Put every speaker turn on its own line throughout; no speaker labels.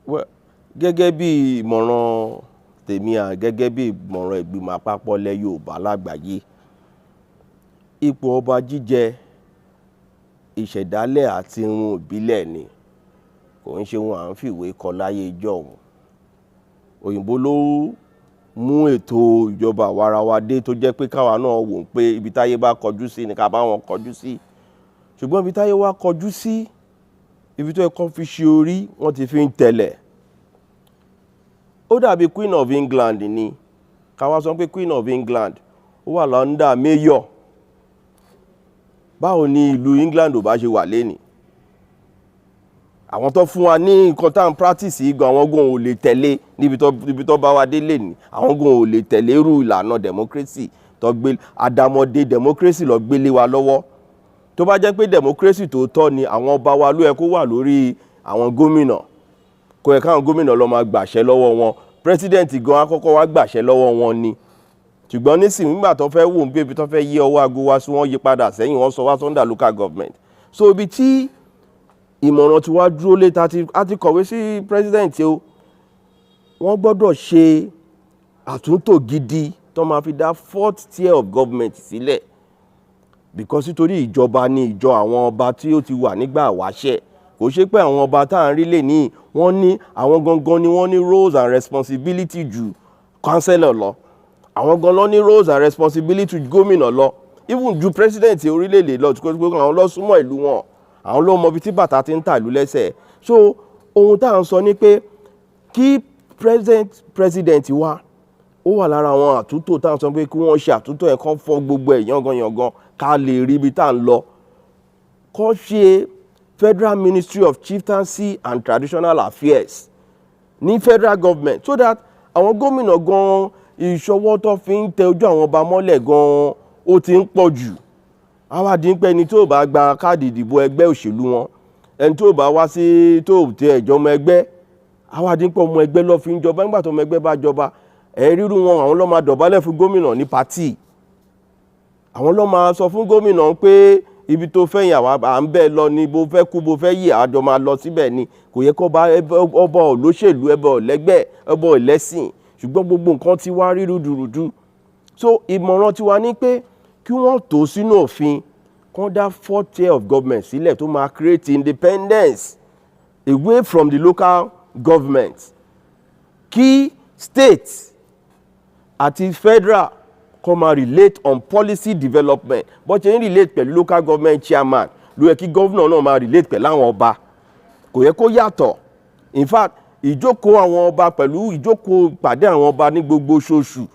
Well, gẹ́gẹ́ bí ìmọ̀ràn tèmi gẹ́gẹ́ bí ìmọ̀ràn ìgbìmọ̀ àpapọ̀ ilẹ̀ Yorùbá lágbàáyé, ipò ọba jíjẹ ìṣẹ̀dálẹ̀ àti irun ìbílẹ̀ ni, kò ń ṣe ohun à ń fìwé kọ láyé ìjọ́un. Òyìnbó ló mú ètò ìjọba àwarawa dé tó jẹ́ pé káwa náà wò pé ibi táyé bá kọjú sí ni ká bá wọn kọjú sí. Ṣùgbọ́n ibi táyé wá kọjú sí, ibi tó yẹ kó fi ṣe orí wọ́n ti fi ń tẹ̀lẹ̀. Ó dàbí Queen of England ni, ká wá sọ pé Queen of England ó wà lọ́ndà mayor. Báwo ni ìlú England ò bá ṣe wà lénìí? Àwọn tó fún wa ní nǹkan tá à ń practice yìí gan, àwọn gan ò lè tẹ̀lé níbi tó bá wa dé lénìí. Àwọn gan ò lè tẹ̀lé irú ìlànà democracy tó gbé àdàmọ̀dé democracy lọ gbélé wa lọ́wọ́. Tó bá jẹ́ pé democracy tó tọ́ ni, àwọn ọba wa ló yẹ kó wà lórí àwọn gómìnà. Kò yẹ káwọn gómìnà lọ máa gbàṣẹ lọ́wọ́ wọn. President gan àkọ́kọ́ wá gbàṣẹ lọ́wọ́ wọn ni. Ṣùgbọ́n nísìnyí nígbà tó fẹ́ wò ń pé ibi tó fẹ́ yí ọwọ́ aago wá sí wọ́n yí padà sẹ́yìn, wọ́n sọ wá sọ́ndà local government. So ibi tí ìmọ̀ràn tí wá dúró lé a ti kọ̀wé sí president o, wọ́n gbọ́dọ̀ ṣe àtúntò gidi tó máa fi dá fourth tier of government sílẹ̀. Because nítorí ìjọba ni ìjọ àwọn ọba tí ó ti wà nígbà wáṣẹ̀. Kò ṣe pé àwọn ọba tá à ń rí lè ní wọ́n ní àwọn gangan ni wọ́n ní roles and responsibility ju councillor lọ. Àwọn gan ló ní roles and responsibility ju gómìnà lọ. Even ju president orílẹ̀-èdè lọ, àwọn ló súnmọ́ ìlú wọn. Àwọn ló mọ ibi tí bàtà ti ń tà ìlú lẹ́sẹ̀. So ohun tá à ń sọ ni pé kí president wa ó wà lára àwọn àtúntò tá à ń sọ pé kí wọ́n ṣe àtúntò ẹ̀ kán fọ́ gbogbo ẹ̀ yangan ká lè rí ibi tá à ń lọ. Kó ṣe Federal Ministry of Chieftaincy and Traditional Affairs ní federal government, so that àwọn gómìnà gan ìṣọwọ́ tó fi ń tẹ ojú àwọn ọba mọ́lẹ̀ gan ó ti ń pọ̀ jù. Àwa dín pé ẹni tó bá gba káàdì ìdìbò ẹgbẹ́ òṣèlú wọn, ẹni tó bá wá sí tó tẹ ẹ̀jọ́ ọmọ ẹgbẹ́, àwa dín pé ọmọ ẹgbẹ́ ló fi ń jọba. Nígbà tó ọmọ ẹgbẹ́ bá jọba, rírú wọn àwọn ló máa dọ̀bálẹ̀ fún gómìnà ní pátì. Àwọn ló máa sọ fún gómìnà pé ibi tó fẹ́ yàn wá à ń bẹ́ẹ̀ lọ ni, bó fẹ́ kú bó fẹ́ yè àjọ máa lọ síbẹ̀ ni. Kò yẹ kó bá ọba olóṣèlú, ọba ọ̀lẹ́gbẹ́, ọba ọ̀lẹ́sìn. Ṣùgbọ́n gbogbo nǹkan ti wá rí rúdurùdu. So ìmọ̀ràn tiwa ni pé kí wọ́n tó sínú òfin, kán dá fourth tier of government sílẹ̀ tó máa create independence away from the local government. Kí state àti federal kó máa relate on policy development. Bó ṣe ń relate pẹ̀lú local government chairman, ló yẹ kí governor náà máa relate pẹ̀lú àwọn ọba. Kò yẹ kó yàtọ̀. In fact, ìjókòó àwọn ọba pẹ̀lú ìjókòó ìpàdé àwọn ọba ní gbogbo oṣooṣù,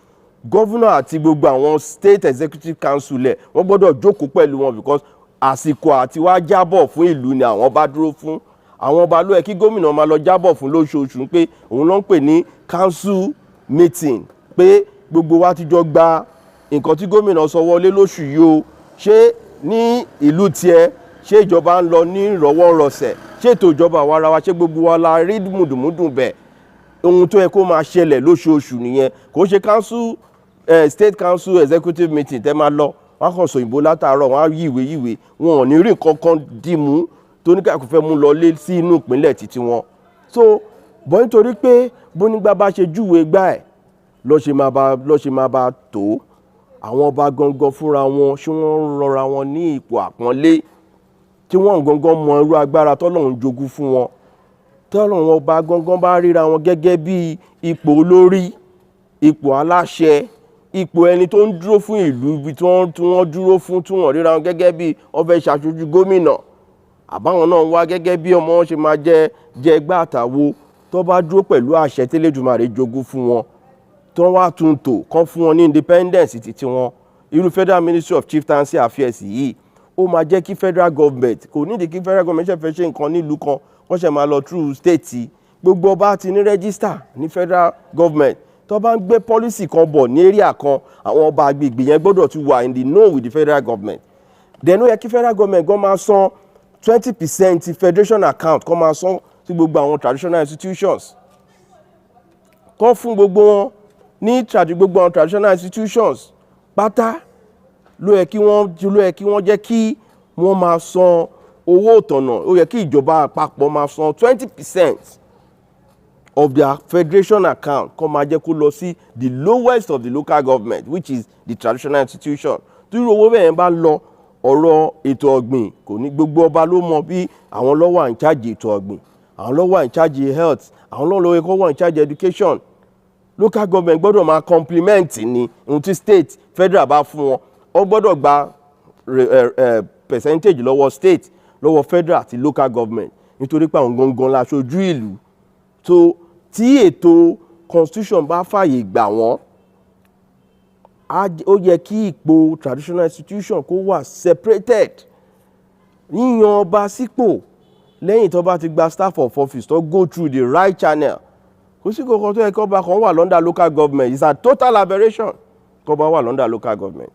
governor àti gbogbo àwọn state executive council ẹ̀ wọ́n gbọ́dọ̀ jókòó pẹ̀lú wọn, because àsìkò àti wá jábọ̀ fún ìlú ni àwọn ọba dúró fún. Àwọn ọba ló yẹ kí gómìnà máa lọ jábọ̀ fún lóṣooṣù pé òun ló ń pè ní council meeting, pé gbogbo wa ti jọ gba nǹkan tí gómìnà sọ wọlé lóṣù yìí o. Ṣé ní ìlú tiẹ̀, ṣé ìjọba ń lọ ní ìrọ̀wọ́rọsẹ̀? Ṣé ètò ìjọba àwarawa, ṣé gbogbo wa la rí mùdùmùdù bẹ̀? Ohun tó yẹ kó máa ṣẹlẹ̀ lóṣooṣù nìyẹn. Kò ṣe state council executive meeting tẹ́ máa lọ, wọ́n kàn sọ òyìnbó látàárọ̀, wọ́n á yíwèé, wọn ò ní rí nǹkan kan dìmú tó ní káàkiri fẹ́ mú lọ lé sí inú ìpínlẹ̀ títí wọn. So bọ́ nítorí pé bónígbà bá ṣe júwe gbá ẹ̀ lọ́ ṣe máa bá tó. Àwọn ọba gangan fúnra wọn, ṣé wọ́n rọra wọn ní ipò àpọ́nlé, tí wọ́n gangan mọ irú agbára tọ́lọ́run jogún fún wọn. Tọ́lọ́run ọba gangan bá ríra wọn gẹ́gẹ́ bí ipò olórí, ipò aláṣẹ, ipò ẹni tó ń dúró fún ìlú, ibi tí wọ́n dúró fún, tí wọ́n ríra wọn gẹ́gẹ́ bí wọ́n fẹ́ ṣàṣojú gómìnà. Àbáwọn náà wá gẹ́gẹ́ bí ọmọ wọn ṣe máa jẹ ẹgbẹ́ àtàwo, tó bá dúró pẹ̀lú àṣẹ tẹ́lẹ̀dùmarè jogún fún wọn, tó wá tún tò kán fún wọn ní independence títí wọn. Irú Federal Ministry of Chieftaincy Affairs yìí ó máa jẹ́ kí federal government, kò nídìí kí federal government ṣe ṣe nǹkan nílùú kan wọ́n ṣe máa lọ through state. Gbogbo ọba ti ní register ní federal government. Tó bá ń gbé policy kan bọ̀ ní area kan, àwọn ọba agbègbè yẹn gbọ́dọ̀ ti wà in the know with the federal government. Then ó yẹ kí federal government gan máa san 20% federation account, kó máa san sí gbogbo àwọn traditional institutions. Kó fún gbogbo wọn ní gbogbo àwọn traditional institutions pátá ló yẹ kí wọ́n jẹ́ kí wọ́n máa san owó ìtànà. Ó yẹ kí ìjọba àpapọ̀ máa san 20% of their federation account kó máa jẹ́ kó lọ sí the lowest of the local government, which is the traditional institution. tí owó bẹ́ẹ̀ bá lọ, ọ̀rọ̀ ètò ọ̀gbìn kò ní, gbogbo ọba ló mọ bí àwọn ló wà in charge ètò ọ̀gbìn, àwọn ló wà in charge health, àwọn ló wà in charge education. Local government gbọ́dọ̀ máa complement ní ohun tí state federal bá fún wọn. Wọ́n gbọ́dọ̀ gba percentage lọ́wọ́ state, lọ́wọ́ federal àti local government, nítorí pé àwọn gangan la ṣojú ìlú. So tí ètò constitution bá fàyè gbà wọ́n, ó yẹ kí ipò traditional institution kó wà separated. Yíyan ọba sípò lẹ́yìn tó bá ti gba staff of office tó go through the right channel. Kò sí kankan tó yẹ kó ọba kan wà lọ́ndà local government. It's a total aberration kó ọba wà lọ́ndà local government.